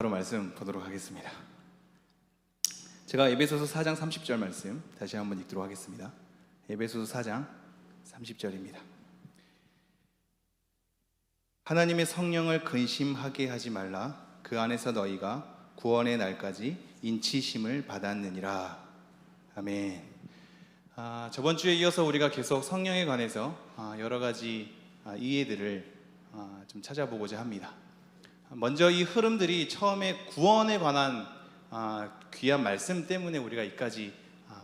바로 말씀 보도록 하겠습니다. 제가 에베소서 4장 30절 말씀 다시 한번 읽도록 하겠습니다. 에베소서 4장 30절입니다. 하나님의 성령을 근심하게 하지 말라. 그 안에서 너희가 구원의 날까지 인치심을 받았느니라. 아멘. 저번 주에 이어서 우리가 계속 성령에 관해서 여러 가지 이해들을 좀 찾아보고자 합니다. 먼저 이 흐름들이 처음에 구원에 관한 귀한 말씀 때문에 우리가 이까지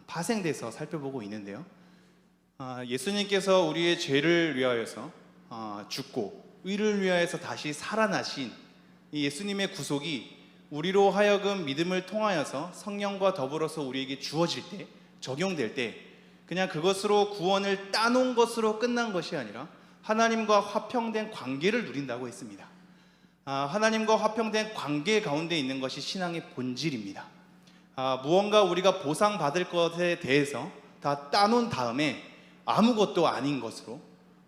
파생돼서 살펴보고 있는데요. 예수님께서 우리의 죄를 위하여서 죽고 의를 위하여서 다시 살아나신 이 예수님의 구속이 우리로 하여금 믿음을 통하여서 성령과 더불어서 우리에게 주어질 때, 적용될 때 그냥 그것으로 구원을 따놓은 것으로 끝난 것이 아니라 하나님과 화평된 관계를 누린다고 했습니다. 하나님과 화평된 관계 가운데 있는 것이 신앙의 본질입니다. 무언가 우리가 보상받을 것에 대해서 다 따놓은 다음에 아무것도 아닌 것으로,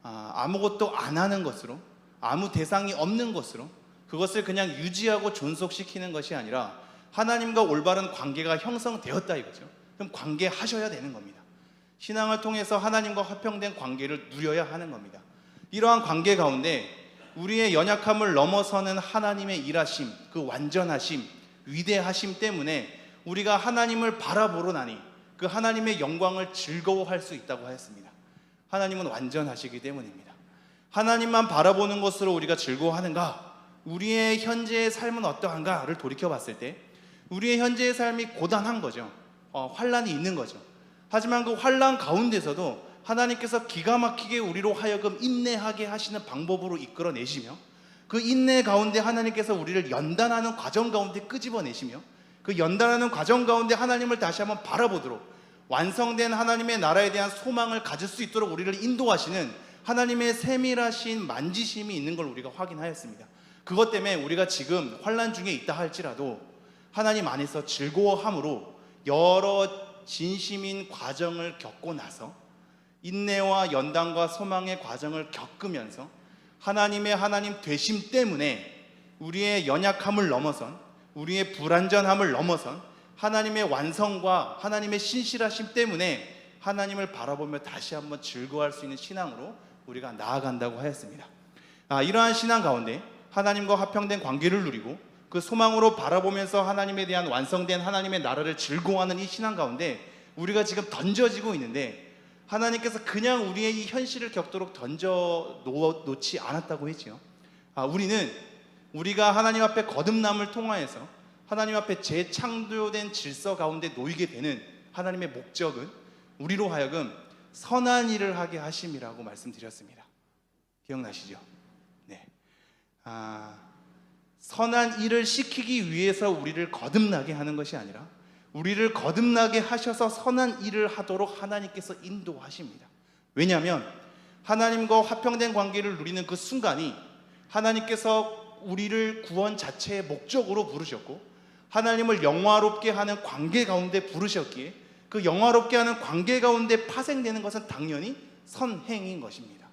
아무것도 안 하는 것으로, 아무 대상이 없는 것으로 그것을 그냥 유지하고 존속시키는 것이 아니라 하나님과 올바른 관계가 형성되었다 이거죠. 그럼 관계하셔야 되는 겁니다. 신앙을 통해서 하나님과 화평된 관계를 누려야 하는 겁니다. 이러한 관계 가운데 우리의 연약함을 넘어서는 하나님의 일하심, 그 완전하심, 위대하심 때문에 우리가 하나님을 바라보러 나니 그 하나님의 영광을 즐거워할 수 있다고 하였습니다. 하나님은 완전하시기 때문입니다. 하나님만 바라보는 것으로 우리가 즐거워하는가? 우리의 현재의 삶은 어떠한가를 돌이켜봤을 때 우리의 현재의 삶이 고단한 거죠. 환난이 있는 거죠. 하지만 그 환난 가운데서도 하나님께서 기가 막히게 우리로 하여금 인내하게 하시는 방법으로 이끌어내시며 그 인내 가운데 하나님께서 우리를 연단하는 과정 가운데 끄집어내시며 그 연단하는 과정 가운데 하나님을 다시 한번 바라보도록 완성된 하나님의 나라에 대한 소망을 가질 수 있도록 우리를 인도하시는 하나님의 세밀하신 만지심이 있는 걸 우리가 확인하였습니다. 그것 때문에 우리가 지금 환난 중에 있다 할지라도 하나님 안에서 즐거워함으로 여러 진심인 과정을 겪고 나서 인내와 연단과 소망의 과정을 겪으면서 하나님의 하나님 되심 때문에 우리의 연약함을 넘어선 우리의 불완전함을 넘어선 하나님의 완성과 하나님의 신실하심 때문에 하나님을 바라보며 다시 한번 즐거워할 수 있는 신앙으로 우리가 나아간다고 하였습니다. 이러한 신앙 가운데 하나님과 화평된 관계를 누리고 그 소망으로 바라보면서 하나님에 대한 완성된 하나님의 나라를 즐거워하는 이 신앙 가운데 우리가 지금 던져지고 있는데 하나님께서 그냥 우리의 이 현실을 겪도록 던져 놓지 않았다고 했지요. 우리는 우리가 하나님 앞에 거듭남을 통하여서 하나님 앞에 재창조된 질서 가운데 놓이게 되는 하나님의 목적은 우리로 하여금 선한 일을 하게 하심이라고 말씀드렸습니다. 기억나시죠? 네. 선한 일을 시키기 위해서 우리를 거듭나게 하는 것이 아니라 우리를 거듭나게 하셔서 선한 일을 하도록 하나님께서 인도하십니다. 왜냐하면 하나님과 화평된 관계를 누리는 그 순간이 하나님께서 우리를 구원 자체의 목적으로 부르셨고 하나님을 영화롭게 하는 관계 가운데 부르셨기에 그 영화롭게 하는 관계 가운데 파생되는 것은 당연히 선행인 것입니다.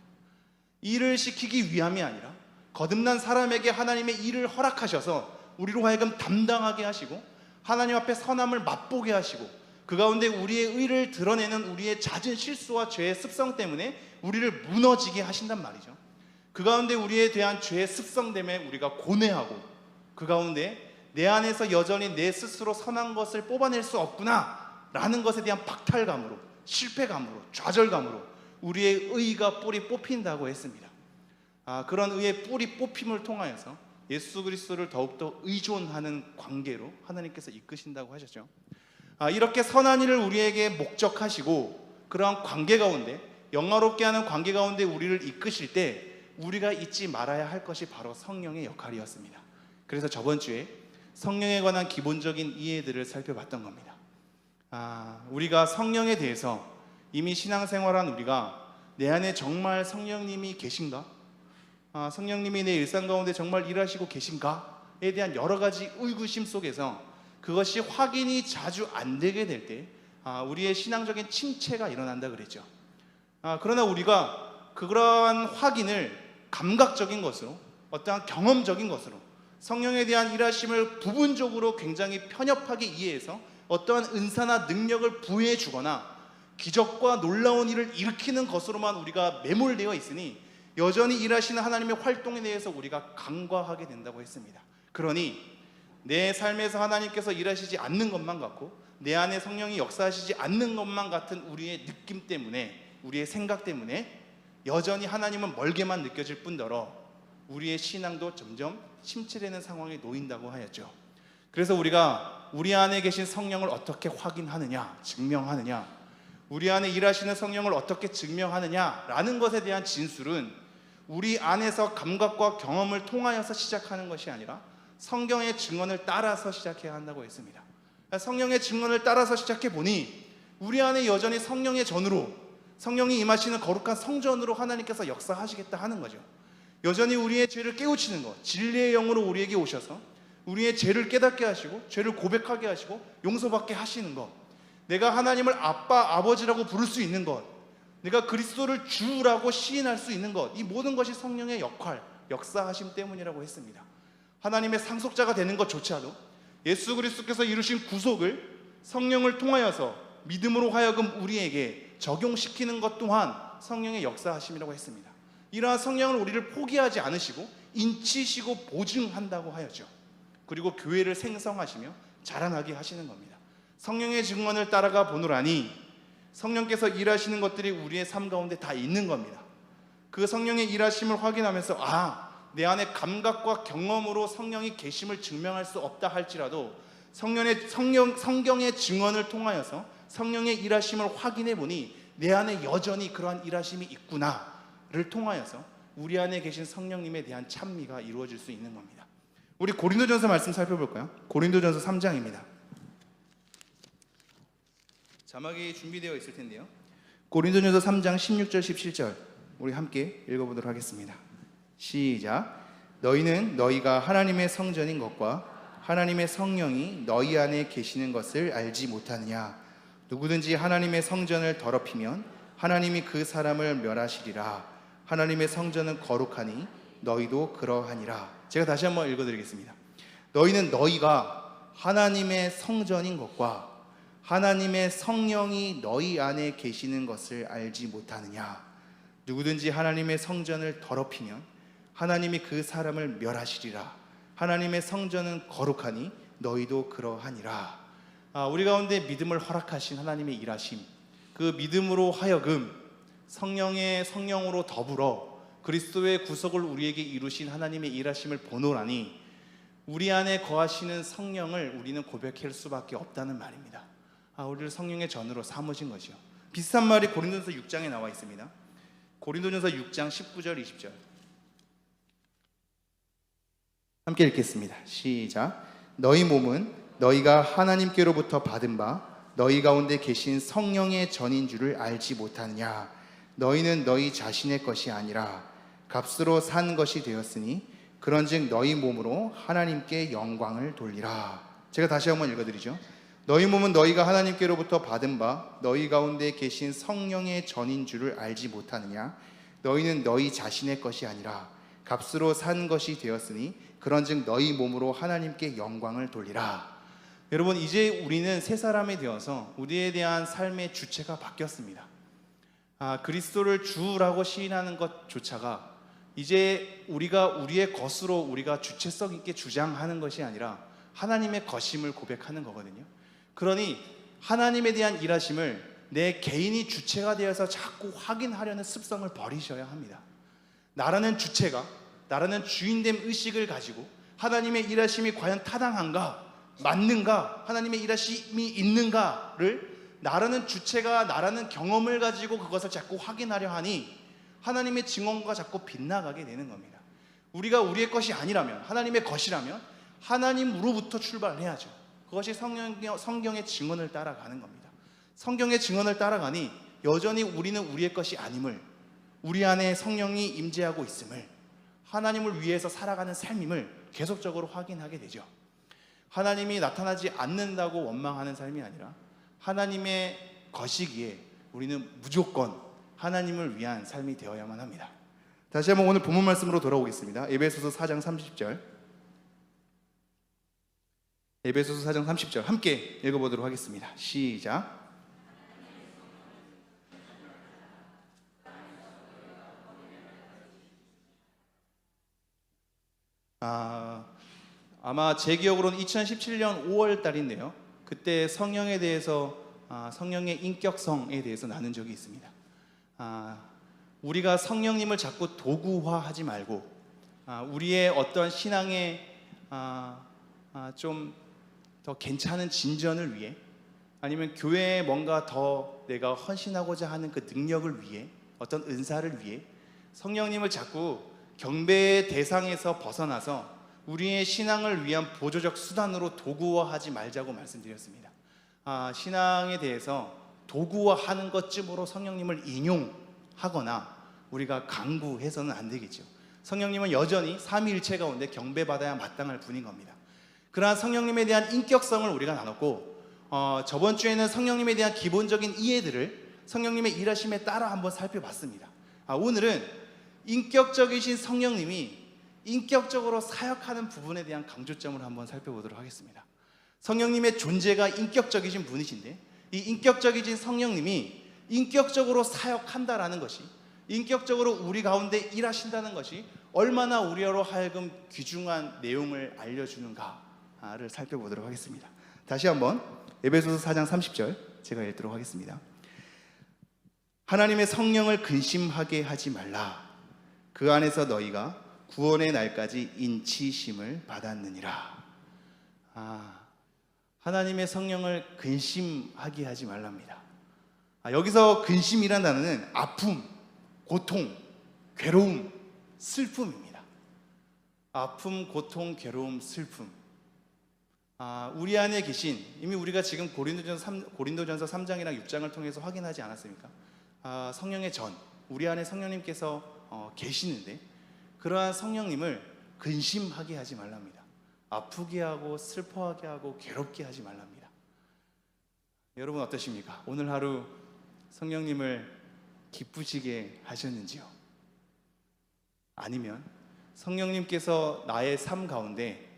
일을 시키기 위함이 아니라 거듭난 사람에게 하나님의 일을 허락하셔서 우리로 하여금 담당하게 하시고 하나님 앞에 선함을 맛보게 하시고 그 가운데 우리의 의를 드러내는 우리의 잦은 실수와 죄의 습성 때문에 우리를 무너지게 하신단 말이죠. 그 가운데 우리에 대한 죄의 습성 때문에 우리가 고뇌하고 그 가운데 내 안에서 여전히 내 스스로 선한 것을 뽑아낼 수 없구나 라는 것에 대한 박탈감으로 실패감으로 좌절감으로 우리의 의가 뿌리 뽑힌다고 했습니다. 그런 의의 뿌리 뽑힘을 통하여서 예수 그리스도를 더욱더 의존하는 관계로 하나님께서 이끄신다고 하셨죠. 이렇게 선한 일을 우리에게 목적하시고 그러한 관계 가운데 영화롭게 하는 관계 가운데 우리를 이끄실 때 우리가 잊지 말아야 할 것이 바로 성령의 역할이었습니다. 그래서 저번 주에 성령에 관한 기본적인 이해들을 살펴봤던 겁니다. 우리가 성령에 대해서 이미 신앙생활한 우리가 내 안에 정말 성령님이 계신가? 성령님이 내 일상 가운데 정말 일하시고 계신가에 대한 여러 가지 의구심 속에서 그것이 확인이 자주 안 되게 될 때 우리의 신앙적인 침체가 일어난다 그랬죠. 그러나 우리가 그러한 확인을 감각적인 것으로 어떠한 경험적인 것으로 성령에 대한 일하심을 부분적으로 굉장히 편협하게 이해해서 어떠한 은사나 능력을 부여해 주거나 기적과 놀라운 일을 일으키는 것으로만 우리가 매몰되어 있으니 여전히 일하시는 하나님의 활동에 대해서 우리가 간과하게 된다고 했습니다. 그러니 내 삶에서 하나님께서 일하시지 않는 것만 같고 내 안에 성령이 역사하시지 않는 것만 같은 우리의 느낌 때문에, 우리의 생각 때문에 여전히 하나님은 멀게만 느껴질 뿐더러 우리의 신앙도 점점 침체되는 상황에 놓인다고 하였죠. 그래서 우리가 우리 안에 계신 성령을 어떻게 확인하느냐, 증명하느냐, 우리 안에 일하시는 성령을 어떻게 증명하느냐라는 것에 대한 진술은 우리 안에서 감각과 경험을 통하여서 시작하는 것이 아니라 성경의 증언을 따라서 시작해야 한다고 했습니다. 성령의 증언을 따라서 시작해 보니 우리 안에 여전히 성령의 전으로, 성령이 임하시는 거룩한 성전으로 하나님께서 역사하시겠다 하는 거죠. 여전히 우리의 죄를 깨우치는 것, 진리의 영으로 우리에게 오셔서 우리의 죄를 깨닫게 하시고 죄를 고백하게 하시고 용서받게 하시는 것, 내가 하나님을 아빠, 아버지라고 부를 수 있는 것, 내가 그리스도를 주라고 시인할 수 있는 것, 이 모든 것이 성령의 역할, 역사하심 때문이라고 했습니다. 하나님의 상속자가 되는 것조차도 예수 그리스도께서 이루신 구속을 성령을 통하여서 믿음으로 하여금 우리에게 적용시키는 것 또한 성령의 역사하심이라고 했습니다. 이러한 성령을 우리를 포기하지 않으시고 인치시고 보증한다고 하였죠. 그리고 교회를 생성하시며 자라나게 하시는 겁니다. 성령의 증언을 따라가 보노라니 성령께서 일하시는 것들이 우리의 삶 가운데 다 있는 겁니다. 그 성령의 일하심을 확인하면서 내 안에 감각과 경험으로 성령이 계심을 증명할 수 없다 할지라도 성경의 증언을 통하여서 성령의 일하심을 확인해 보니 내 안에 여전히 그러한 일하심이 있구나를 통하여서 우리 안에 계신 성령님에 대한 찬미가 이루어질 수 있는 겁니다. 우리 고린도전서 말씀 살펴볼까요? 고린도전서 3장입니다. 자막이 준비되어 있을 텐데요. 고린도전서 3장 16절 17절 우리 함께 읽어보도록 하겠습니다. 시작. 너희는 너희가 하나님의 성전인 것과 하나님의 성령이 너희 안에 계시는 것을 알지 못하느냐. 누구든지 하나님의 성전을 더럽히면 하나님이 그 사람을 멸하시리라. 하나님의 성전은 거룩하니 너희도 그러하니라. 제가 다시 한번 읽어드리겠습니다. 너희는 너희가 하나님의 성전인 것과 하나님의 성령이 너희 안에 계시는 것을 알지 못하느냐. 누구든지 하나님의 성전을 더럽히면 하나님이 그 사람을 멸하시리라. 하나님의 성전은 거룩하니 너희도 그러하니라. 우리 가운데 믿음을 허락하신 하나님의 일하심, 그 믿음으로 하여금 성령의 성령으로 더불어 그리스도의 구속을 우리에게 이루신 하나님의 일하심을 보노라니 우리 안에 거하시는 성령을 우리는 고백할 수밖에 없다는 말입니다. 우리를 성령의 전으로 삼으신 것이요. 비슷한 말이 고린도전서 6장에 나와 있습니다. 고린도전서 6장 19절 20절 함께 읽겠습니다. 시작. 너희 몸은 너희가 하나님께로부터 받은 바 너희 가운데 계신 성령의 전인 줄을 알지 못하느냐. 너희는 너희 자신의 것이 아니라 값으로 산 것이 되었으니 그런즉 너희 몸으로 하나님께 영광을 돌리라. 제가 다시 한번 읽어드리죠. 너희 몸은 너희가 하나님께로부터 받은 바 너희 가운데 계신 성령의 전인 줄을 알지 못하느냐. 너희는 너희 자신의 것이 아니라 값으로 산 것이 되었으니 그런즉 너희 몸으로 하나님께 영광을 돌리라. 여러분, 이제 우리는 새 사람이 되어서 우리에 대한 삶의 주체가 바뀌었습니다. 그리스도를 주라고 시인하는 것조차가 이제 우리가 우리의 것으로 우리가 주체성 있게 주장하는 것이 아니라 하나님의 것임을 고백하는 거거든요. 그러니 하나님에 대한 일하심을 내 개인이 주체가 되어서 자꾸 확인하려는 습성을 버리셔야 합니다. 나라는 주체가, 나라는 주인됨 의식을 가지고 하나님의 일하심이 과연 타당한가, 맞는가, 하나님의 일하심이 있는가를 나라는 주체가, 나라는 경험을 가지고 그것을 자꾸 확인하려 하니 하나님의 증언과 자꾸 빗나가게 되는 겁니다. 우리가 우리의 것이 아니라면, 하나님의 것이라면 하나님으로부터 출발해야죠. 그것이 성경의 증언을 따라가는 겁니다. 성경의 증언을 따라가니 여전히 우리는 우리의 것이 아님을, 우리 안에 성령이 임재하고 있음을, 하나님을 위해서 살아가는 삶임을 계속적으로 확인하게 되죠. 하나님이 나타나지 않는다고 원망하는 삶이 아니라 하나님의 것이기에 우리는 무조건 하나님을 위한 삶이 되어야만 합니다. 다시 한번 오늘 본문 말씀으로 돌아오겠습니다. 에베소서 4장 30절 에베소서 4장 30절 함께 읽어보도록 하겠습니다. 시작. 아마 제 기억으로는 2017년 5월 달인데요. 그때 성령에 대해서 성령의 인격성에 대해서 나눈 적이 있습니다. 우리가 성령님을 자꾸 도구화하지 말고 우리의 어떤 신앙의 좀 더 괜찮은 진전을 위해 아니면 교회에 뭔가 더 내가 헌신하고자 하는 그 능력을 위해 어떤 은사를 위해 성령님을 자꾸 경배의 대상에서 벗어나서 우리의 신앙을 위한 보조적 수단으로 도구화하지 말자고 말씀드렸습니다. 신앙에 대해서 도구화하는 것쯤으로 성령님을 인용하거나 우리가 강구해서는 안 되겠죠. 성령님은 여전히 삼위일체 가운데 경배받아야 마땅할 분인 겁니다. 그러한 성령님에 대한 인격성을 우리가 나눴고 저번 주에는 성령님에 대한 기본적인 이해들을 성령님의 일하심에 따라 한번 살펴봤습니다. 오늘은 인격적이신 성령님이 인격적으로 사역하는 부분에 대한 강조점을 한번 살펴보도록 하겠습니다. 성령님의 존재가 인격적이신 분이신데 이 인격적이신 성령님이 인격적으로 사역한다라는 것이, 인격적으로 우리 가운데 일하신다는 것이 얼마나 우리로 하여금 귀중한 내용을 알려주는가를 살펴보도록 하겠습니다. 다시 한번 에베소서 4장 30절 제가 읽도록 하겠습니다. 하나님의 성령을 근심하게 하지 말라. 그 안에서 너희가 구원의 날까지 인치심을 받았느니라. 하나님의 성령을 근심하게 하지 말랍니다. 여기서 근심이라는 단어는 아픔, 고통, 괴로움, 슬픔입니다. 아픔, 고통, 괴로움, 슬픔. 우리 안에 계신, 이미 우리가 지금 고린도전서 3장이랑 6장을 통해서 확인하지 않았습니까? 성령의 전, 우리 안에 성령님께서 계시는데 그러한 성령님을 근심하게 하지 말랍니다. 아프게 하고 슬퍼하게 하고 괴롭게 하지 말랍니다. 여러분 어떠십니까? 오늘 하루 성령님을 기쁘시게 하셨는지요? 아니면 성령님께서 나의 삶 가운데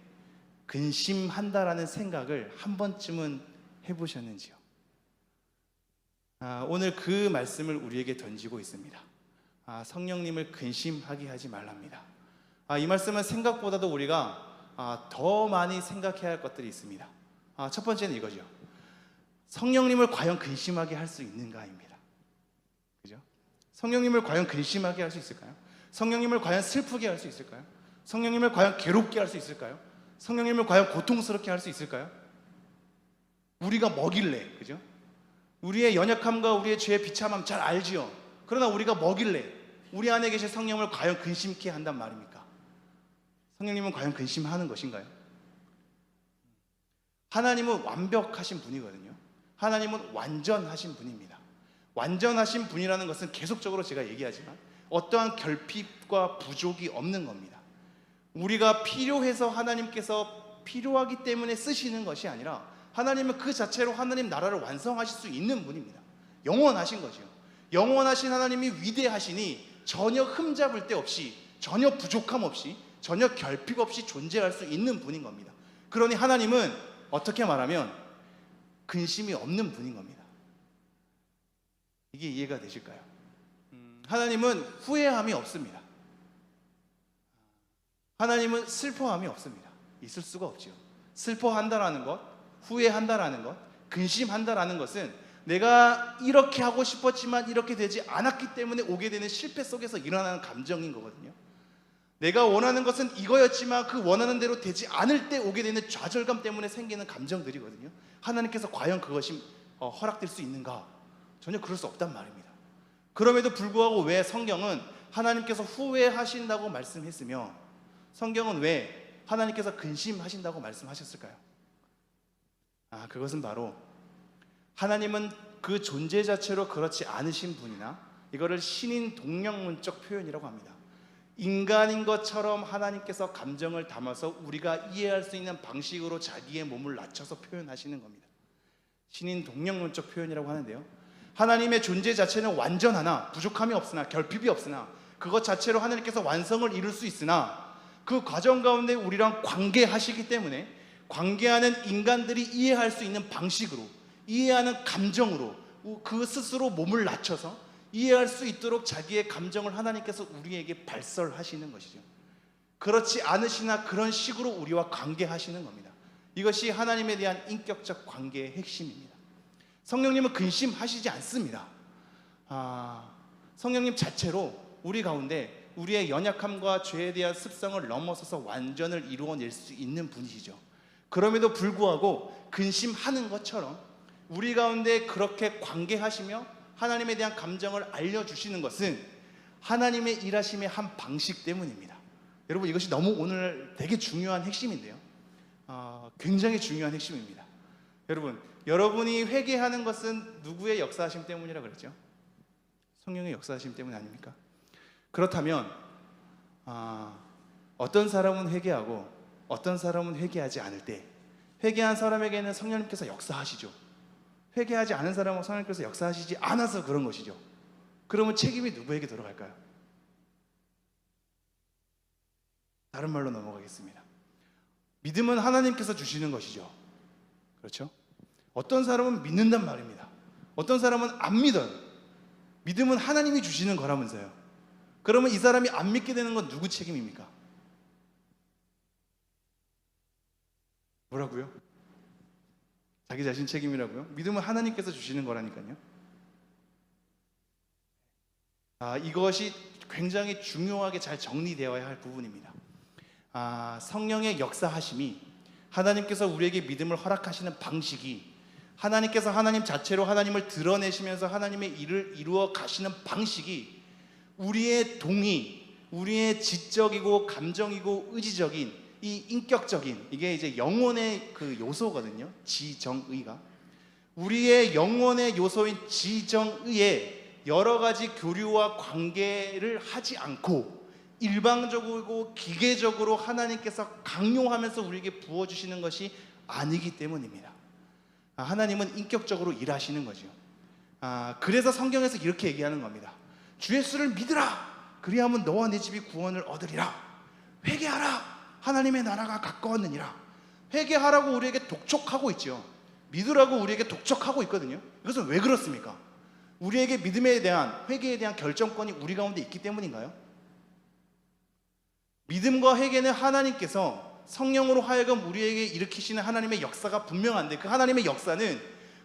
근심한다라는 생각을 한 번쯤은 해보셨는지요? 오늘 그 말씀을 우리에게 던지고 있습니다. 성령님을 근심하게 하지 말랍니다. 이 말씀은 생각보다도 우리가 더 많이 생각해야 할 것들이 있습니다. 첫 번째는 이거죠. 성령님을 과연 근심하게 할 수 있는가입니다. 그죠? 성령님을 과연 근심하게 할 수 있을까요? 성령님을 과연 슬프게 할 수 있을까요? 성령님을 과연 괴롭게 할 수 있을까요? 성령님을 과연 고통스럽게 할 수 있을까요? 우리가 뭐길래, 그죠? 우리의 연약함과 우리의 죄의 비참함 잘 알지요. 그러나 우리가 뭐길래 우리 안에 계신 성령을 과연 근심케 한단 말입니까? 성령님은 과연 근심하는 것인가요? 하나님은 완벽하신 분이거든요. 하나님은 완전하신 분입니다. 완전하신 분이라는 것은 계속적으로 제가 얘기하지만 어떠한 결핍과 부족이 없는 겁니다. 우리가 필요해서 하나님께서 필요하기 때문에 쓰시는 것이 아니라 하나님은 그 자체로 하나님 나라를 완성하실 수 있는 분입니다. 영원하신 거죠. 영원하신 하나님이 위대하시니 전혀 흠잡을 데 없이, 전혀 부족함 없이, 전혀 결핍 없이 존재할 수 있는 분인 겁니다. 그러니 하나님은 어떻게 말하면 근심이 없는 분인 겁니다. 이게 이해가 되실까요? 하나님은 후회함이 없습니다. 하나님은 슬퍼함이 없습니다. 있을 수가 없죠. 슬퍼한다라는 것, 후회한다라는 것, 근심한다라는 것은 내가 이렇게 하고 싶었지만 이렇게 되지 않았기 때문에 오게 되는 실패 속에서 일어나는 감정인 거거든요. 내가 원하는 것은 이거였지만 그 원하는 대로 되지 않을 때 오게 되는 좌절감 때문에 생기는 감정들이거든요. 하나님께서 과연 그것이 허락될 수 있는가? 전혀 그럴 수 없단 말입니다. 그럼에도 불구하고 왜 성경은 하나님께서 후회하신다고 말씀했으며 성경은 왜 하나님께서 근심하신다고 말씀하셨을까요? 그것은 바로 하나님은 그 존재 자체로 그렇지 않으신 분이나 이거를 신인 동명문적 표현이라고 합니다. 인간인 것처럼 하나님께서 감정을 담아서 우리가 이해할 수 있는 방식으로 자기의 몸을 낮춰서 표현하시는 겁니다. 신인 동명문적 표현이라고 하는데요, 하나님의 존재 자체는 완전하나 부족함이 없으나 결핍이 없으나 그것 자체로 하나님께서 완성을 이룰 수 있으나 그 과정 가운데 우리랑 관계하시기 때문에 관계하는 인간들이 이해할 수 있는 방식으로, 이해하는 감정으로 그 스스로 몸을 낮춰서 이해할 수 있도록 자기의 감정을 하나님께서 우리에게 발설하시는 것이죠. 그렇지 않으시나 그런 식으로 우리와 관계하시는 겁니다. 이것이 하나님에 대한 인격적 관계의 핵심입니다. 성령님은 근심하시지 않습니다. 성령님 자체로 우리 가운데 우리의 연약함과 죄에 대한 습성을 넘어서서 완전을 이루어낼 수 있는 분이시죠. 그럼에도 불구하고 근심하는 것처럼 우리 가운데 그렇게 관계하시며 하나님에 대한 감정을 알려주시는 것은 하나님의 일하심의 한 방식 때문입니다. 여러분, 이것이 너무 오늘 되게 중요한 핵심인데요. 굉장히 중요한 핵심입니다. 여러분, 여러분이 회개하는 것은 누구의 역사하심 때문이라 그랬죠? 성령의 역사하심 때문 아닙니까? 그렇다면 어떤 사람은 회개하고 어떤 사람은 회개하지 않을 때, 회개한 사람에게는 성령님께서 역사하시죠. 회개하지 않은 사람은 성령님께서 역사하시지 않아서 그런 것이죠. 그러면 책임이 누구에게 들어갈까요? 다른 말로 넘어가겠습니다. 믿음은 하나님께서 주시는 것이죠. 그렇죠? 어떤 사람은 믿는단 말입니다. 어떤 사람은 안 믿어요. 믿음은 하나님이 주시는 거라면서요. 그러면 이 사람이 안 믿게 되는 건 누구 책임입니까? 뭐라고요? 자기 자신 책임이라고요? 믿음은 하나님께서 주시는 거라니까요. 이것이 굉장히 중요하게 잘 정리되어야 할 부분입니다. 성령의 역사하심이, 하나님께서 우리에게 믿음을 허락하시는 방식이, 하나님께서 하나님 자체로 하나님을 드러내시면서 하나님의 일을 이루어 가시는 방식이 우리의 동의, 우리의 지적이고 감정이고 의지적인 이 인격적인, 이게 이제 영혼의 그 요소거든요. 지정의가 우리의 영혼의 요소인 지정의에 여러 가지 교류와 관계를 하지 않고 일방적이고 기계적으로 하나님께서 강요하면서 우리에게 부어주시는 것이 아니기 때문입니다. 하나님은 인격적으로 일하시는 거죠. 그래서 성경에서 이렇게 얘기하는 겁니다. 주 예수를 믿으라. 그리하면 너와 네 집이 구원을 얻으리라. 회개하라. 하나님의 나라가 가까웠느니라. 회개하라고 우리에게 독촉하고 있죠. 믿으라고 우리에게 독촉하고 있거든요. 이것은 왜 그렇습니까? 우리에게 믿음에 대한, 회개에 대한 결정권이 우리 가운데 있기 때문인가요? 믿음과 회개는 하나님께서 성령으로 하여금 우리에게 일으키시는 하나님의 역사가 분명한데, 그 하나님의 역사는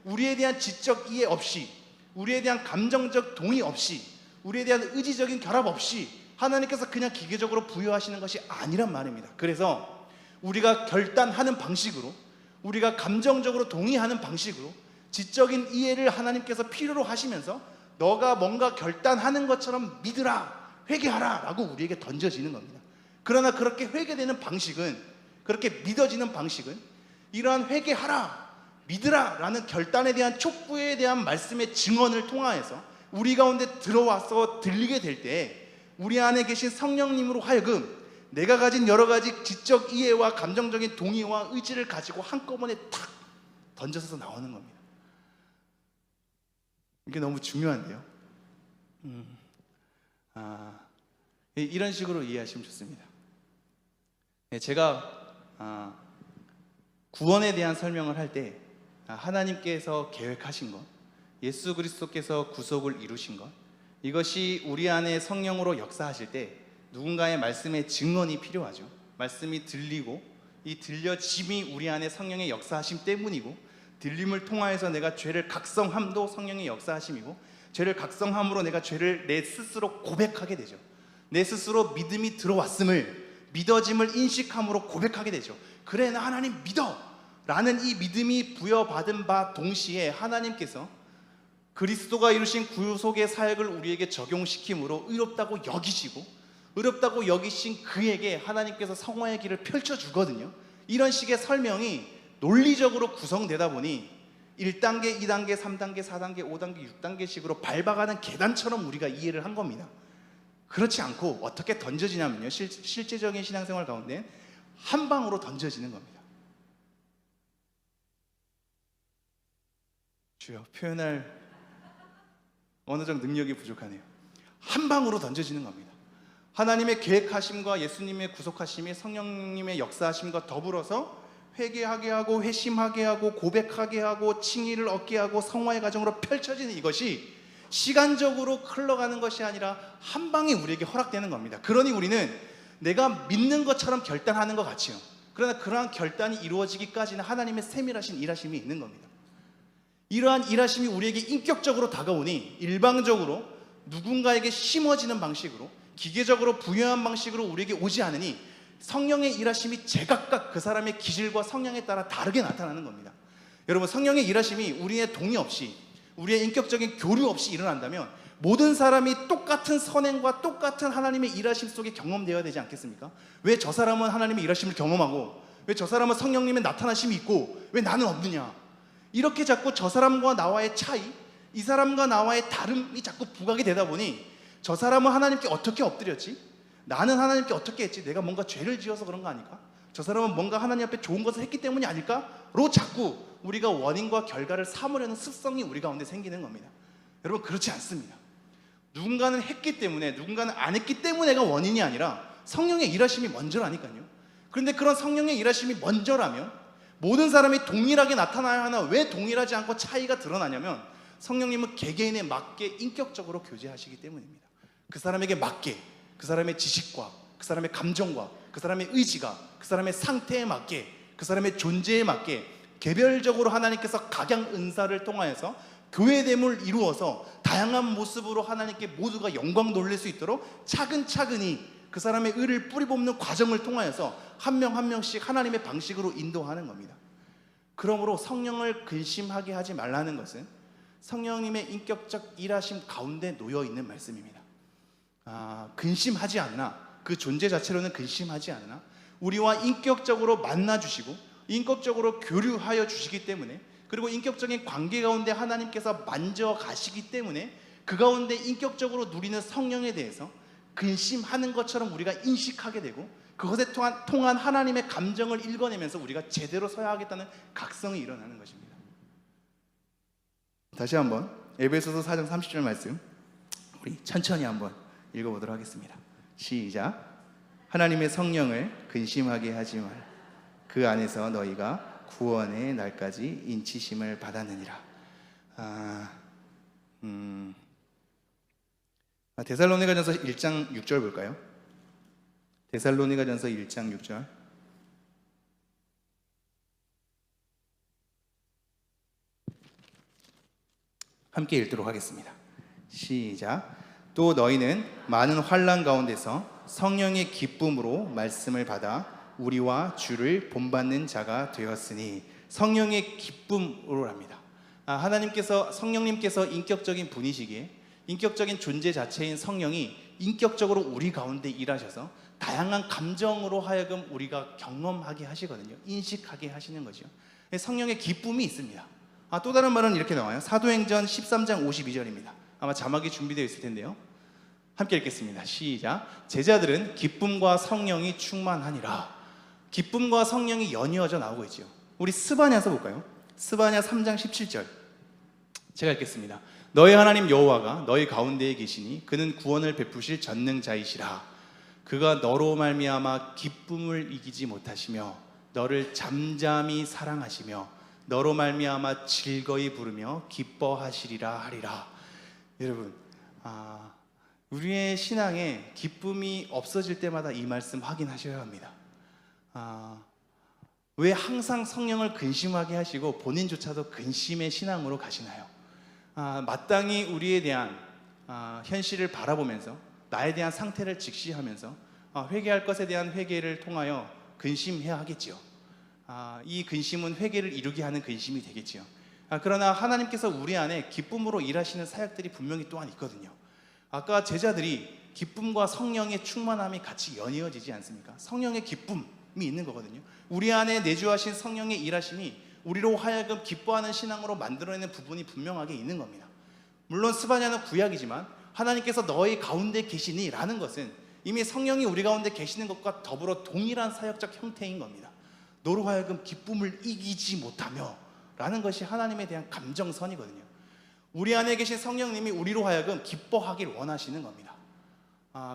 우리에 대한 지적 이해 없이, 우리에 대한 감정적 동의 없이, 우리에 대한 의지적인 결합 없이 하나님께서 그냥 기계적으로 부여하시는 것이 아니란 말입니다. 그래서 우리가 결단하는 방식으로, 우리가 감정적으로 동의하는 방식으로 지적인 이해를 하나님께서 필요로 하시면서 너가 뭔가 결단하는 것처럼 믿으라, 회개하라 라고 우리에게 던져지는 겁니다. 그러나 그렇게 회개되는 방식은, 그렇게 믿어지는 방식은 이러한 회개하라, 믿으라 라는 결단에 대한 촉구에 대한 말씀의 증언을 통하여서 우리 가운데 들어와서 들리게 될 때 우리 안에 계신 성령님으로 하여금 내가 가진 여러 가지 지적 이해와 감정적인 동의와 의지를 가지고 한꺼번에 탁 던져서 나오는 겁니다. 이게 너무 중요한데요. 이런 식으로 이해하시면 좋습니다. 제가 구원에 대한 설명을 할 때 하나님께서 계획하신 것, 예수 그리스도께서 구속을 이루신 것, 이것이 우리 안에 성령으로 역사하실 때 누군가의 말씀의 증언이 필요하죠. 말씀이 들리고 이 들려짐이 우리 안에 성령의 역사하심 때문이고, 들림을 통하여서 내가 죄를 각성함도 성령의 역사하심이고, 죄를 각성함으로 내가 죄를 내 스스로 고백하게 되죠. 내 스스로 믿음이 들어왔음을, 믿어짐을 인식함으로 고백하게 되죠. 그래, 나 하나님 믿어 라는 이 믿음이 부여받은 바 동시에 하나님께서 그리스도가 이루신 구속의 사역을 우리에게 적용시킴으로 의롭다고 여기시고, 의롭다고 여기신 그에게 하나님께서 성화의 길을 펼쳐주거든요. 이런 식의 설명이 논리적으로 구성되다 보니 1단계, 2단계, 3단계, 4단계, 5단계, 6단계식으로 밟아가는 계단처럼 우리가 이해를 한 겁니다. 그렇지 않고 어떻게 던져지냐면요, 실제적인 신앙생활 가운데 한 방으로 던져지는 겁니다. 주여, 표현할 어느 정도 능력이 부족하네요. 한 방으로 던져지는 겁니다. 하나님의 계획하심과 예수님의 구속하심이 성령님의 역사하심과 더불어서 회개하게 하고 회심하게 하고 고백하게 하고 칭의를 얻게 하고 성화의 과정으로 펼쳐지는 이것이 시간적으로 흘러가는 것이 아니라 한 방에 우리에게 허락되는 겁니다. 그러니 우리는 내가 믿는 것처럼 결단하는 것 같지요. 그러나 그러한 결단이 이루어지기까지는 하나님의 세밀하신 일하심이 있는 겁니다. 이러한 일하심이 우리에게 인격적으로 다가오니 일방적으로 누군가에게 심어지는 방식으로 기계적으로 부여한 방식으로 우리에게 오지 않으니 성령의 일하심이 제각각 그 사람의 기질과 성향에 따라 다르게 나타나는 겁니다. 여러분, 성령의 일하심이 우리의 동의 없이 우리의 인격적인 교류 없이 일어난다면 모든 사람이 똑같은 선행과 똑같은 하나님의 일하심 속에 경험되어야 되지 않겠습니까? 왜 저 사람은 하나님의 일하심을 경험하고 왜 저 사람은 성령님의 나타나심이 있고 왜 나는 없느냐? 이렇게 자꾸 저 사람과 나와의 차이, 이 사람과 나와의 다름이 자꾸 부각이 되다 보니 저 사람은 하나님께 어떻게 엎드렸지? 나는 하나님께 어떻게 했지? 내가 뭔가 죄를 지어서 그런 거 아닐까? 저 사람은 뭔가 하나님 앞에 좋은 것을 했기 때문이 아닐까?로 자꾸 우리가 원인과 결과를 삼으려는 습성이 우리 가운데 생기는 겁니다. 여러분, 그렇지 않습니다. 누군가는 했기 때문에 누군가는 안 했기 때문에가 원인이 아니라 성령의 일하심이 먼저라니까요. 그런데 그런 성령의 일하심이 먼저라면 모든 사람이 동일하게 나타나야 하나 왜 동일하지 않고 차이가 드러나냐면 성령님은 개개인에 맞게 인격적으로 교제하시기 때문입니다. 그 사람에게 맞게, 그 사람의 지식과 그 사람의 감정과 그 사람의 의지가 그 사람의 상태에 맞게, 그 사람의 존재에 맞게 개별적으로 하나님께서 각양 은사를 통하여서 교회됨을 이루어서 다양한 모습으로 하나님께 모두가 영광 돌릴 수 있도록 차근차근히 그 사람의 의를 뿌리뽑는 과정을 통하여서 한 명 한 명씩 하나님의 방식으로 인도하는 겁니다. 그러므로 성령을 근심하게 하지 말라는 것은 성령님의 인격적 일하심 가운데 놓여있는 말씀입니다. 근심하지 않으나, 그 존재 자체로는 근심하지 않으나 우리와 인격적으로 만나주시고 인격적으로 교류하여 주시기 때문에, 그리고 인격적인 관계 가운데 하나님께서 만져가시기 때문에 그 가운데 인격적으로 누리는 성령에 대해서 근심하는 것처럼 우리가 인식하게 되고 그것에 통한 하나님의 감정을 읽어내면서 우리가 제대로 서야 하겠다는 각성이 일어나는 것입니다. 다시 한번 에베소서 4장 30절 말씀 우리 천천히 한번 읽어보도록 하겠습니다. 시작. 하나님의 성령을 근심하게 하지 말. 그 안에서 너희가 구원의 날까지 인치심을 받았느니라. 데살로니가전서 1장 6절 볼까요? 데살로니가전서 1장 6절. 함께 읽도록 하겠습니다. 시작. 또 너희는 많은 환난 가운데서 성령의 기쁨으로 말씀을 받아 우리와 주를 본받는 자가 되었으니, 성령의 기쁨으로 합니다. 하나님께서, 성령님께서 인격적인 분이시기에 인격적인 존재 자체인 성령이 인격적으로 우리 가운데 일하셔서 다양한 감정으로 하여금 우리가 경험하게 하시거든요. 인식하게 하시는 거죠. 성령의 기쁨이 있습니다. 또 다른 말은 이렇게 나와요. 사도행전 13장 52절입니다. 아마 자막이 준비되어 있을 텐데요. 함께 읽겠습니다. 시작. 제자들은 기쁨과 성령이 충만하니라. 기쁨과 성령이 연이어져 나오고 있죠. 우리 스바냐서 볼까요? 스바냐 3장 17절. 제가 읽겠습니다. 너희 하나님 여호와가 너희 가운데에 계시니 그는 구원을 베푸실 전능자이시라. 그가 너로 말미암아 기쁨을 이기지 못하시며 너를 잠잠히 사랑하시며 너로 말미암아 즐거이 부르며 기뻐하시리라 하리라. 여러분, 우리의 신앙에 기쁨이 없어질 때마다 이 말씀 확인하셔야 합니다. 왜 항상 성령을 근심하게 하시고 본인조차도 근심의 신앙으로 가시나요? 마땅히 우리에 대한 현실을 바라보면서 나에 대한 상태를 직시하면서 회개할 것에 대한 회개를 통하여 근심해야 하겠지요. 이 근심은 회개를 이루게 하는 근심이 되겠지요. 그러나 하나님께서 우리 안에 기쁨으로 일하시는 사역들이 분명히 또한 있거든요. 아까 제자들이 기쁨과 성령의 충만함이 같이 연이어지지 않습니까? 성령의 기쁨이 있는 거거든요. 우리 안에 내주하신 성령의 일하심이 우리로 하여금 기뻐하는 신앙으로 만들어내는 부분이 분명하게 있는 겁니다. 물론 스바냐는 구약이지만 하나님께서 너희 가운데 계시니 라는 것은 이미 성령이 우리 가운데 계시는 것과 더불어 동일한 사역적 형태인 겁니다. 너로 하여금 기쁨을 이기지 못하며 라는 것이 하나님에 대한 감정선이거든요. 우리 안에 계신 성령님이 우리로 하여금 기뻐하길 원하시는 겁니다.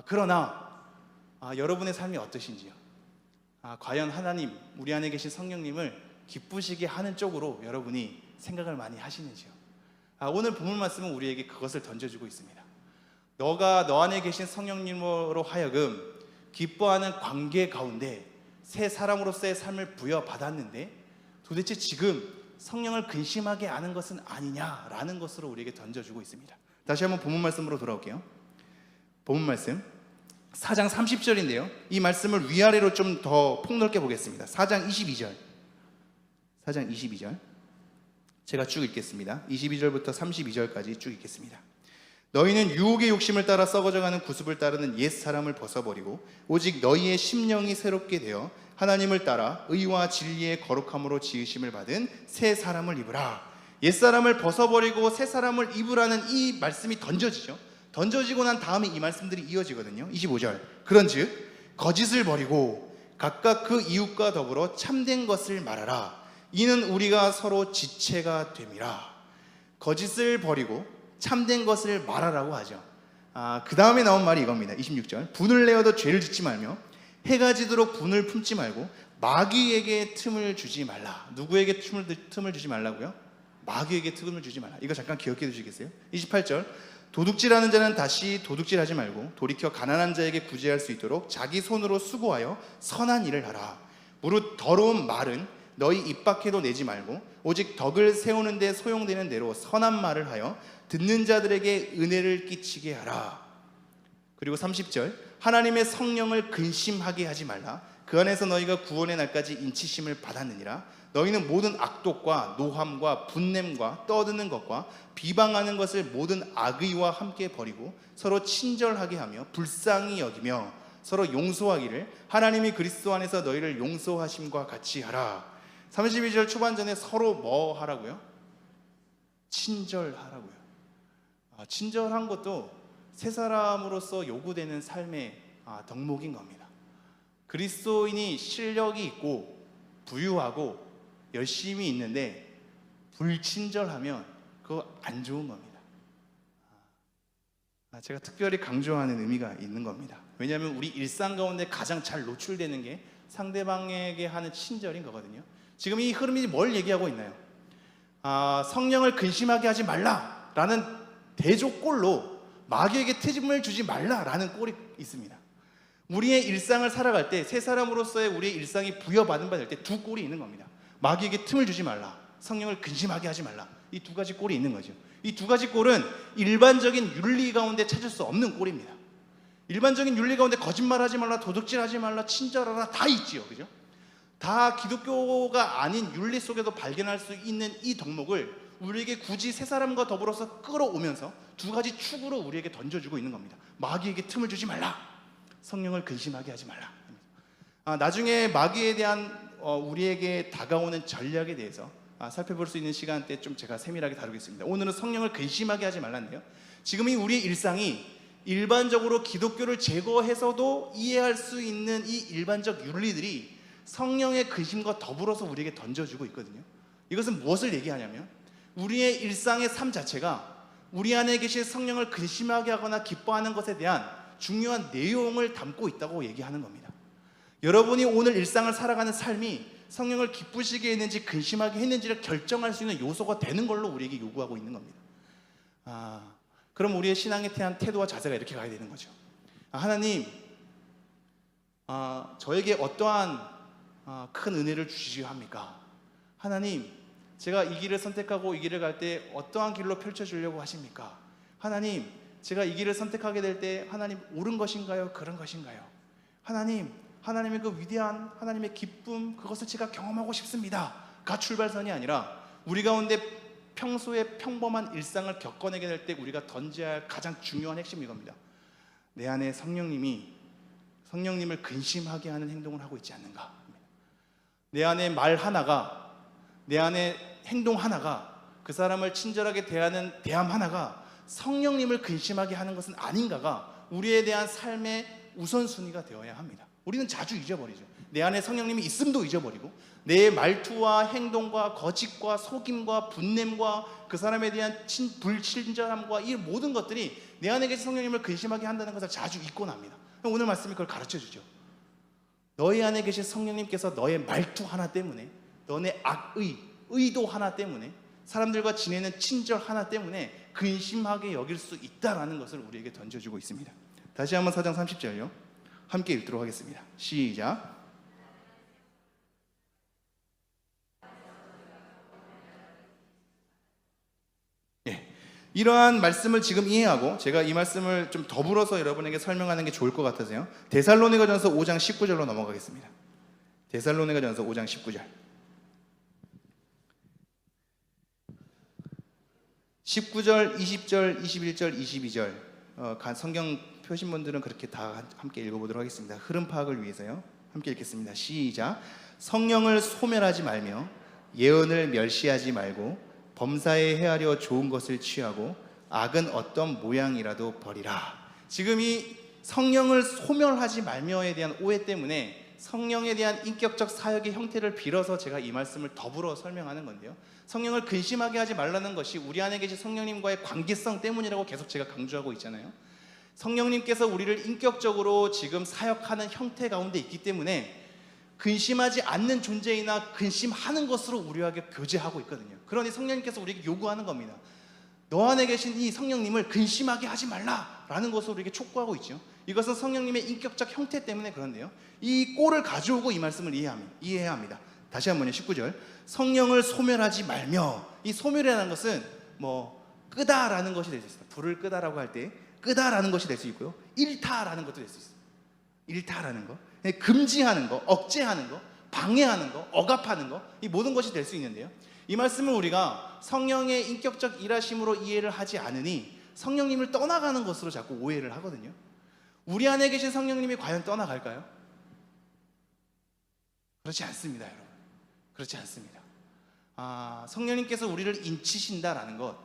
그러나 여러분의 삶이 어떠신지요? 과연 하나님, 우리 안에 계신 성령님을 기쁘시게 하는 쪽으로 여러분이 생각을 많이 하시는지요? 오늘 본문 말씀은 우리에게 그것을 던져주고 있습니다. 너가 너 안에 계신 성령님으로 하여금 기뻐하는 관계 가운데 새 사람으로서의 삶을 부여받았는데 도대체 지금 성령을 근심하게 하는 것은 아니냐라는 것으로 우리에게 던져주고 있습니다. 다시 한번 본문 말씀으로 돌아올게요. 본문 말씀 4장 30절인데요 이 말씀을 위아래로 좀 더 폭넓게 보겠습니다. 4장 22절 제가 쭉 읽겠습니다. 22절부터 32절까지 쭉 읽겠습니다. 너희는 유혹의 욕심을 따라 썩어져가는 구습을 따르는 옛 사람을 벗어버리고 오직 너희의 심령이 새롭게 되어 하나님을 따라 의와 진리의 거룩함으로 지으심을 받은 새 사람을 입으라. 옛 사람을 벗어버리고 새 사람을 입으라는 이 말씀이 던져지고 난 다음에 이 말씀들이 이어지거든요. 25절 그런즉 거짓을 버리고 각각 그 이웃과 더불어 참된 것을 말하라. 이는 우리가 서로 지체가 됨이라. 거짓을 버리고 참된 것을 말하라고 하죠. 그 다음에 나온 말이 이겁니다. 26절 분을 내어도 죄를 짓지 말며 해가 지도록 분을 품지 말고 마귀에게 틈을 주지 말라. 누구에게 틈을 주지 말라고요? 마귀에게 틈을 주지 말라. 이거 잠깐 기억해 두시겠어요? 28절 도둑질하는 자는 다시 도둑질하지 말고 돌이켜 가난한 자에게 구제할 수 있도록 자기 손으로 수고하여 선한 일을 하라. 무릇 더러운 말은 너희 입 밖에도 내지 말고 오직 덕을 세우는 데 소용되는 대로 선한 말을 하여 듣는 자들에게 은혜를 끼치게 하라. 그리고 30절 하나님의 성령을 근심하게 하지 말라. 그 안에서 너희가 구원의 날까지 인치심을 받았느니라. 너희는 모든 악독과 노함과 분냄과 떠드는 것과 비방하는 것을 모든 악의와 함께 버리고 서로 친절하게 하며 불쌍히 여기며 서로 용서하기를 하나님이 그리스도 안에서 너희를 용서하심과 같이 하라. 32절 초반전에 서로 뭐 하라고요? 친절하라고요. 친절한 것도 새 사람으로서 요구되는 삶의 덕목인 겁니다. 그리스도인이 실력이 있고 부유하고 열심히 있는데 불친절하면 그거 안 좋은 겁니다. 제가 특별히 강조하는 의미가 있는 겁니다. 왜냐하면 우리 일상 가운데 가장 잘 노출되는 게 상대방에게 하는 친절인 거거든요. 지금 이 흐름이 뭘 얘기하고 있나요? 성령을 근심하게 하지 말라라는 대조꼴로 마귀에게 틈을 주지 말라라는 꼴이 있습니다. 우리의 일상을 살아갈 때 새 사람으로서의 우리의 일상이 부여받은 바 될 때 두 꼴이 있는 겁니다. 마귀에게 틈을 주지 말라, 성령을 근심하게 하지 말라. 이 두 가지 꼴이 있는 거죠. 이 두 가지 꼴은 일반적인 윤리 가운데 찾을 수 없는 꼴입니다. 일반적인 윤리 가운데 거짓말하지 말라, 도둑질하지 말라, 친절하라 다 있지요, 그죠? 다 기독교가 아닌 윤리 속에도 발견할 수 있는 이 덕목을 우리에게 굳이 새 사람과 더불어서 끌어오면서 두 가지 축으로 우리에게 던져주고 있는 겁니다. 마귀에게 틈을 주지 말라, 성령을 근심하게 하지 말라. 나중에 마귀에 대한 우리에게 다가오는 전략에 대해서 살펴볼 수 있는 시간 때 좀 제가 세밀하게 다루겠습니다. 오늘은 성령을 근심하게 하지 말라인데요. 지금 이 우리의 일상이 일반적으로 기독교를 제거해서도 이해할 수 있는 이 일반적 윤리들이 성령의 근심과 더불어서 우리에게 던져주고 있거든요. 이것은 무엇을 얘기하냐면 우리의 일상의 삶 자체가 우리 안에 계신 성령을 근심하게 하거나 기뻐하는 것에 대한 중요한 내용을 담고 있다고 얘기하는 겁니다. 여러분이 오늘 일상을 살아가는 삶이 성령을 기쁘시게 했는지 근심하게 했는지를 결정할 수 있는 요소가 되는 걸로 우리에게 요구하고 있는 겁니다. 그럼 우리의 신앙에 대한 태도와 자세가 이렇게 가야 되는 거죠. 하나님, 저에게 어떠한 큰 은혜를 주시려 합니까? 하나님, 제가 이 길을 선택하고 이 길을 갈 때 어떠한 길로 펼쳐주려고 하십니까? 하나님, 제가 이 길을 선택하게 될 때 하나님 옳은 것인가요? 그런 것인가요? 하나님, 하나님의 그 위대한 하나님의 기쁨, 그것을 제가 경험하고 싶습니다가 출발선이 아니라 우리 가운데 평소에 평범한 일상을 겪어내게 될 때 우리가 던져야 할 가장 중요한 핵심이 이겁니다. 내 안에 성령님을 근심하게 하는 행동을 하고 있지 않는가? 내 안에 말 하나가, 내 안에 행동 하나가, 그 사람을 친절하게 대하는 대함 하나가 성령님을 근심하게 하는 것은 아닌가가 우리에 대한 삶의 우선순위가 되어야 합니다. 우리는 자주 잊어버리죠. 내 안에 성령님이 있음도 잊어버리고 내 말투와 행동과 거짓과 속임과 분냄과 그 사람에 대한 불친절함과 이 모든 것들이 내 안에 계신 성령님을 근심하게 한다는 것을 자주 잊곤 합니다. 오늘 말씀이 그걸 가르쳐주죠. 너희 안에 계신 성령님께서 너의 말투 하나 때문에, 너네 의도 하나 때문에, 사람들과 지내는 친절 하나 때문에 근심하게 여길 수 있다라는 것을 우리에게 던져주고 있습니다. 다시 한번 4장 30절요 함께 읽도록 하겠습니다. 시작. 이러한 말씀을 지금 이해하고 제가 이 말씀을 좀 더불어서 여러분에게 설명하는 게 좋을 것 같아서요, 데살로니가전서 5장 19절로 넘어가겠습니다. 데살로니가전서 5장 19절. 19절, 20절, 21절, 22절 성경 펴신 분들은 그렇게 다 함께 읽어보도록 하겠습니다. 흐름 파악을 위해서요. 함께 읽겠습니다. 시작. 성령을 소멸하지 말며 예언을 멸시하지 말고 범사에 헤아려 좋은 것을 취하고 악은 어떤 모양이라도 버리라. 지금 이 성령을 소멸하지 말며에 대한 오해 때문에 성령에 대한 인격적 사역의 형태를 빌어서 제가 이 말씀을 더불어 설명하는 건데요, 성령을 근심하게 하지 말라는 것이 우리 안에 계신 성령님과의 관계성 때문이라고 계속 제가 강조하고 있잖아요. 성령님께서 우리를 인격적으로 지금 사역하는 형태 가운데 있기 때문에 근심하지 않는 존재이나 근심하는 것으로 우리에게 교제하고 있거든요. 그러니 성령님께서 우리에게 요구하는 겁니다. 너 안에 계신 이 성령님을 근심하게 하지 말라라는 것을 우리에게 촉구하고 있죠. 이것은 성령님의 인격적 형태 때문에 그런데요, 이 꼴을 가져오고 이 말씀을 이해해야 합니다. 다시 한번요. 19절. 성령을 소멸하지 말며, 이 소멸이라는 것은 끄다라는 것이 될 수 있습니다. 불을 끄다라고 할 때 끄다라는 것이 될 수 있고요, 일타라는 것도 될 수 있습니다. 일타라는 거, 금지하는 거, 억제하는 거, 방해하는 거, 억압하는 거, 이 모든 것이 될 수 있는데요, 이 말씀을 우리가 성령의 인격적 일하심으로 이해를 하지 않으니 성령님을 떠나가는 것으로 자꾸 오해를 하거든요. 우리 안에 계신 성령님이 과연 떠나갈까요? 그렇지 않습니다, 여러분. 그렇지 않습니다. 성령님께서 우리를 인치신다라는 것,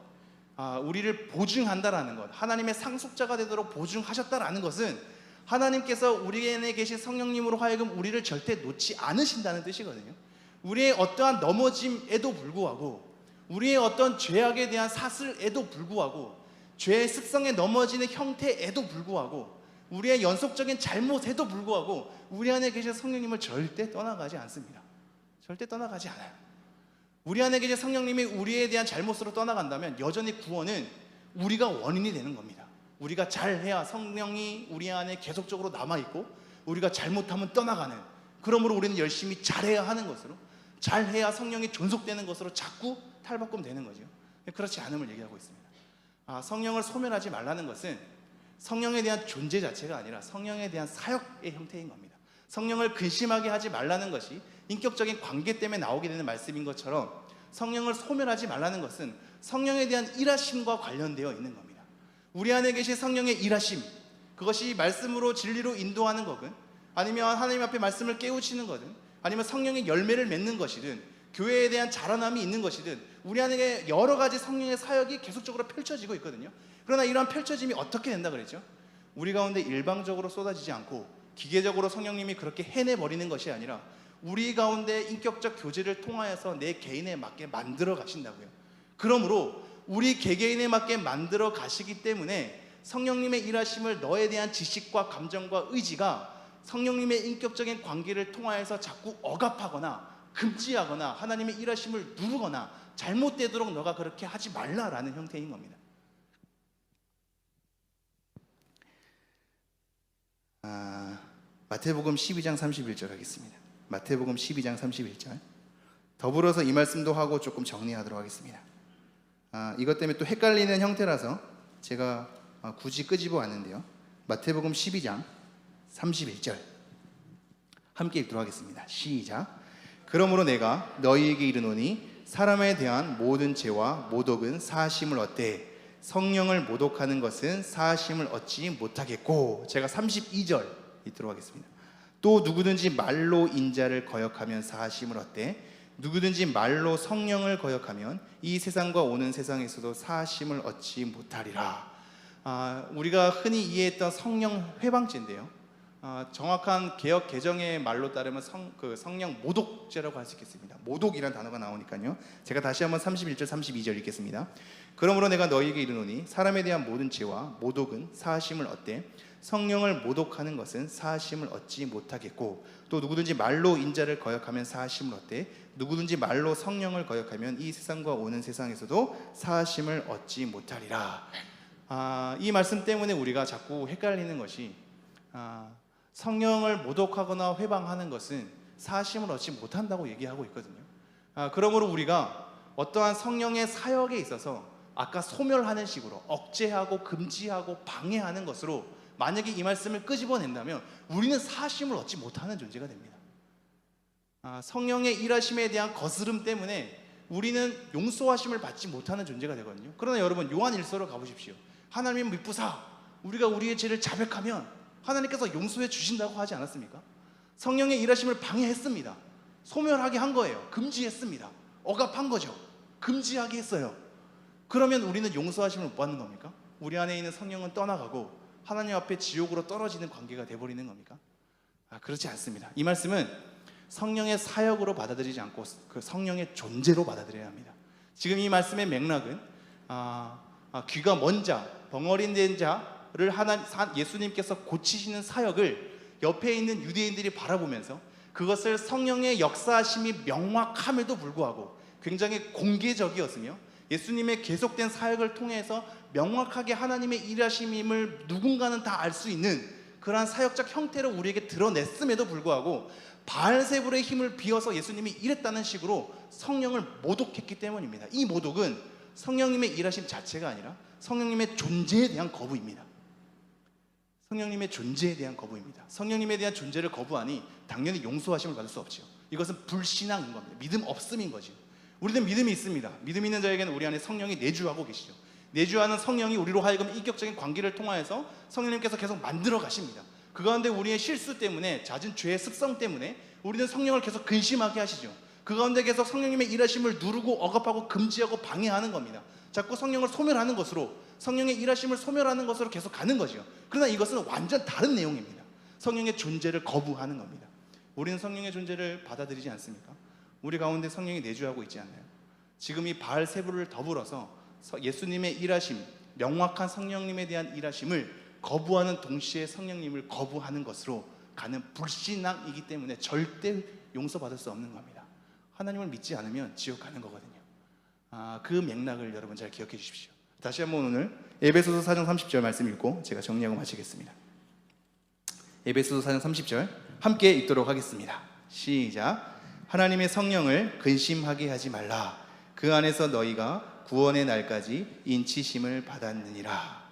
우리를 보증한다라는 것, 하나님의 상속자가 되도록 보증하셨다라는 것은 하나님께서 우리 안에 계신 성령님으로 하여금 우리를 절대 놓지 않으신다는 뜻이거든요. 우리의 어떠한 넘어짐에도 불구하고, 우리의 어떤 죄악에 대한 사슬에도 불구하고, 죄의 습성에 넘어지는 형태에도 불구하고, 우리의 연속적인 잘못에도 불구하고 우리 안에 계신 성령님을 절대 떠나가지 않습니다. 절대 떠나가지 않아요. 우리 안에 계신 성령님이 우리에 대한 잘못으로 떠나간다면 여전히 구원은 우리가 원인이 되는 겁니다. 우리가 잘해야 성령이 우리 안에 계속적으로 남아있고, 우리가 잘못하면 떠나가는, 그러므로 우리는 열심히 잘해야 하는 것으로, 잘해야 성령이 존속되는 것으로 자꾸 탈바꿈되는 거죠. 그렇지 않음을 얘기하고 있습니다. 성령을 소멸하지 말라는 것은 성령에 대한 존재 자체가 아니라 성령에 대한 사역의 형태인 겁니다. 성령을 근심하게 하지 말라는 것이 인격적인 관계 때문에 나오게 되는 말씀인 것처럼, 성령을 소멸하지 말라는 것은 성령에 대한 일하심과 관련되어 있는 겁니다. 우리 안에 계신 성령의 일하심, 그것이 말씀으로 진리로 인도하는 거든, 아니면 하나님 앞에 말씀을 깨우치는 거든, 아니면 성령의 열매를 맺는 것이든, 교회에 대한 자라남이 있는 것이든, 우리 안에 여러 가지 성령의 사역이 계속적으로 펼쳐지고 있거든요. 그러나 이러한 펼쳐짐이 어떻게 된다 그랬죠? 우리 가운데 일방적으로 쏟아지지 않고 기계적으로 성령님이 그렇게 해내버리는 것이 아니라 우리 가운데 인격적 교제를 통하여서 내 개인에 맞게 만들어 가신다고요. 그러므로 우리 개개인에 맞게 만들어 가시기 때문에 성령님의 일하심을 너에 대한 지식과 감정과 의지가 성령님의 인격적인 관계를 통하여서 자꾸 억압하거나 금지하거나 하나님의 일하심을 누르거나 잘못되도록 너가 그렇게 하지 말라라는 형태인 겁니다. 마태복음 12장 31절 하겠습니다. 마태복음 12장 31절. 더불어서 이 말씀도 하고 조금 정리하도록 하겠습니다. 이것 때문에 또 헷갈리는 형태라서 제가 굳이 끄집어 왔는데요, 마태복음 12장 31절 함께 읽도록 하겠습니다. 시작. 그러므로 내가 너희에게 이르노니 사람에 대한 모든 죄와 모독은 사하심을 얻되 성령을 모독하는 것은 사하심을 얻지 못하겠고. 제가 32절 읽도록 하겠습니다. 또 누구든지 말로 인자를 거역하면 사하심을 얻되 누구든지 말로 성령을 거역하면 이 세상과 오는 세상에서도 사하심을 얻지 못하리라. 우리가 흔히 이해했던 성령 회방죄인데요, 정확한 개역 개정의 말로 따르면 성령 모독죄라고 할 수 있겠습니다. 모독이라는 단어가 나오니까요, 제가 다시 한번 31절 32절 읽겠습니다. 그러므로 내가 너희에게 이르노니 사람에 대한 모든 죄와 모독은 사하심을 얻되 성령을 모독하는 것은 사하심을 얻지 못하겠고 또 누구든지 말로 인자를 거역하면 사하심을 얻되 누구든지 말로 성령을 거역하면 이 세상과 오는 세상에서도 사하심을 얻지 못하리라. 이 말씀 때문에 우리가 자꾸 헷갈리는 것이, 성령을 모독하거나 회방하는 것은 사하심을 얻지 못한다고 얘기하고 있거든요. 그러므로 우리가 어떠한 성령의 사역에 있어서 아까 소멸하는 식으로 억제하고 금지하고 방해하는 것으로 만약에 이 말씀을 끄집어낸다면 우리는 사하심을 얻지 못하는 존재가 됩니다. 성령의 일하심에 대한 거스름 때문에 우리는 용서하심을 받지 못하는 존재가 되거든요. 그러나 여러분, 요한 1서로 가보십시오. 하나님 믿부사 우리가 우리의 죄를 자백하면 하나님께서 용서해 주신다고 하지 않았습니까? 성령의 일하심을 방해했습니다. 소멸하게 한 거예요. 금지했습니다. 억압한 거죠. 금지하게 했어요. 그러면 우리는 용서하심을 못 받는 겁니까? 우리 안에 있는 성령은 떠나가고 하나님 앞에 지옥으로 떨어지는 관계가 돼버리는 겁니까? 그렇지 않습니다. 이 말씀은 성령의 사역으로 받아들이지 않고 그 성령의 존재로 받아들여야 합니다. 지금 이 말씀의 맥락은 귀가 먼 자, 벙어리 된 자를 예수님께서 고치시는 사역을 옆에 있는 유대인들이 바라보면서 그것을 성령의 역사하심이 명확함에도 불구하고 굉장히 공개적이었으며 예수님의 계속된 사역을 통해서 명확하게 하나님의 일하심임을 누군가는 다 알 수 있는 그러한 사역적 형태로 우리에게 드러냈음에도 불구하고 바알세불의 힘을 비워서 예수님이 이랬다는 식으로 성령을 모독했기 때문입니다. 이 모독은 성령님의 일하심 자체가 아니라 성령님의 존재에 대한 거부입니다. 성령님의 존재에 대한 거부입니다. 성령님에 대한 존재를 거부하니 당연히 용서하심을 받을 수 없죠. 이것은 불신앙인 겁니다. 믿음 없음인 거죠. 우리는 믿음이 있습니다. 믿음 있는 자에게는 우리 안에 성령이 내주하고 계시죠. 내주하는 성령이 우리로 하여금 인격적인 관계를 통하여서 성령님께서 계속 만들어 가십니다. 그 가운데 우리의 실수 때문에, 잦은 죄의 습성 때문에 우리는 성령을 계속 근심하게 하시죠. 그 가운데 계속 성령님의 일하심을 누르고 억압하고 금지하고 방해하는 겁니다. 자꾸 성령을 소멸하는 것으로, 성령의 일하심을 소멸하는 것으로 계속 가는 거죠. 그러나 이것은 완전 다른 내용입니다. 성령의 존재를 거부하는 겁니다. 우리는 성령의 존재를 받아들이지 않습니까? 우리 가운데 성령이 내주하고 있지 않나요? 지금 이 바알세불을 더불어서 예수님의 일하심, 명확한 성령님에 대한 일하심을 거부하는 동시에 성령님을 거부하는 것으로 가는 불신앙이기 때문에 절대 용서받을 수 없는 겁니다. 하나님을 믿지 않으면 지옥 가는 거거든요. 그 맥락을 여러분 잘 기억해 주십시오. 다시 한번 오늘 에베소서 4장 30절 말씀 읽고 제가 정리하고 마치겠습니다. 에베소서 4장 30절 함께 읽도록 하겠습니다. 시작. 하나님의 성령을 근심하게 하지 말라. 그 안에서 너희가 구원의 날까지 인치심을 받았느니라.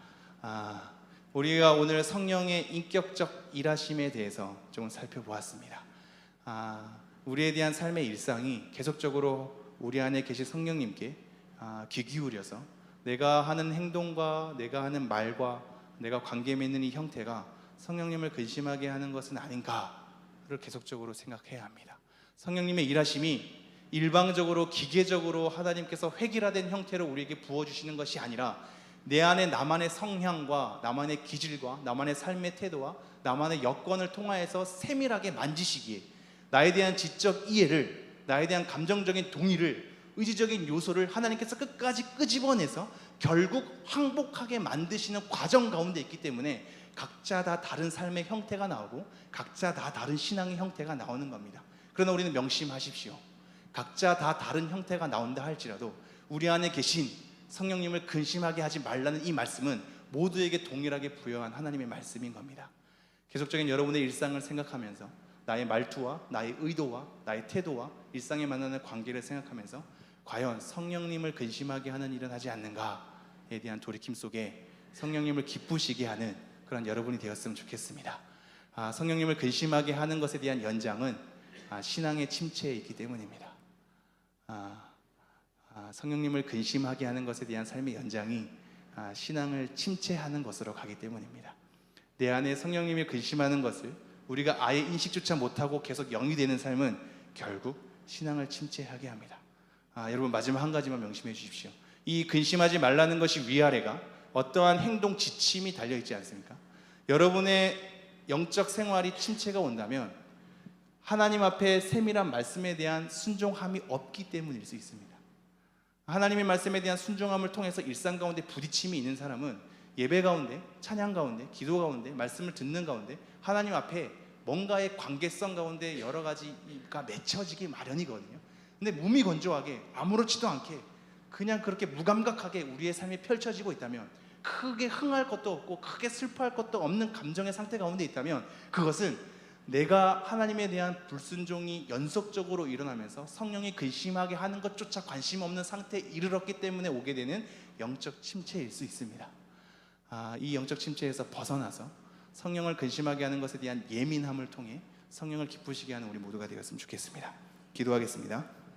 우리가 오늘 성령의 인격적 일하심에 대해서 좀 살펴보았습니다. 우리에 대한 삶의 일상이 계속적으로 우리 안에 계신 성령님께 귀 기울여서 내가 하는 행동과 내가 하는 말과 내가 관계 맺는 이 형태가 성령님을 근심하게 하는 것은 아닌가를 계속적으로 생각해야 합니다. 성령님의 일하심이 일방적으로 기계적으로 하나님께서 획일화된 형태로 우리에게 부어주시는 것이 아니라 내 안에 나만의 성향과 나만의 기질과 나만의 삶의 태도와 나만의 여건을 통하여서 세밀하게 만지시기에 나에 대한 지적 이해를, 나에 대한 감정적인 동의를, 의지적인 요소를 하나님께서 끝까지 끄집어내서 결국 항복하게 만드시는 과정 가운데 있기 때문에 각자 다 다른 삶의 형태가 나오고 각자 다 다른 신앙의 형태가 나오는 겁니다. 그러나 우리는 명심하십시오. 각자 다 다른 형태가 나온다 할지라도 우리 안에 계신 성령님을 근심하게 하지 말라는 이 말씀은 모두에게 동일하게 부여한 하나님의 말씀인 겁니다. 계속적인 여러분의 일상을 생각하면서 나의 말투와 나의 의도와 나의 태도와 일상에 만나는 관계를 생각하면서 과연 성령님을 근심하게 하는 일은 하지 않는가에 대한 돌이킴 속에 성령님을 기쁘시게 하는 그런 여러분이 되었으면 좋겠습니다. 성령님을 근심하게 하는 것에 대한 연장은 신앙의 침체에 있기 때문입니다. 성령님을 근심하게 하는 것에 대한 삶의 연장이 신앙을 침체하는 것으로 가기 때문입니다. 내 안에 성령님을 근심하는 것을 우리가 아예 인식조차 못하고 계속 영이 되는 삶은 결국 신앙을 침체하게 합니다. 여러분 마지막 한 가지만 명심해 주십시오. 이 근심하지 말라는 것이 위아래가 어떠한 행동 지침이 달려있지 않습니까? 여러분의 영적 생활이 침체가 온다면 하나님 앞에 세밀한 말씀에 대한 순종함이 없기 때문일 수 있습니다. 하나님의 말씀에 대한 순종함을 통해서 일상 가운데 부딪힘이 있는 사람은 예배 가운데, 찬양 가운데, 기도 가운데, 말씀을 듣는 가운데 하나님 앞에 뭔가의 관계성 가운데 여러 가지가 맺혀지기 마련이거든요. 근데 몸이 건조하게 아무렇지도 않게 그냥 그렇게 무감각하게 우리의 삶이 펼쳐지고 있다면, 크게 흥할 것도 없고 크게 슬퍼할 것도 없는 감정의 상태 가운데 있다면, 그것은 내가 하나님에 대한 불순종이 연속적으로 일어나면서 성령이 근심하게 하는 것조차 관심 없는 상태에 이르렀기 때문에 오게 되는 영적 침체일 수 있습니다. 이 영적 침체에서 벗어나서 성령을 근심하게 하는 것에 대한 예민함을 통해 성령을 기쁘시게 하는 우리 모두가 되었으면 좋겠습니다. 기도하겠습니다.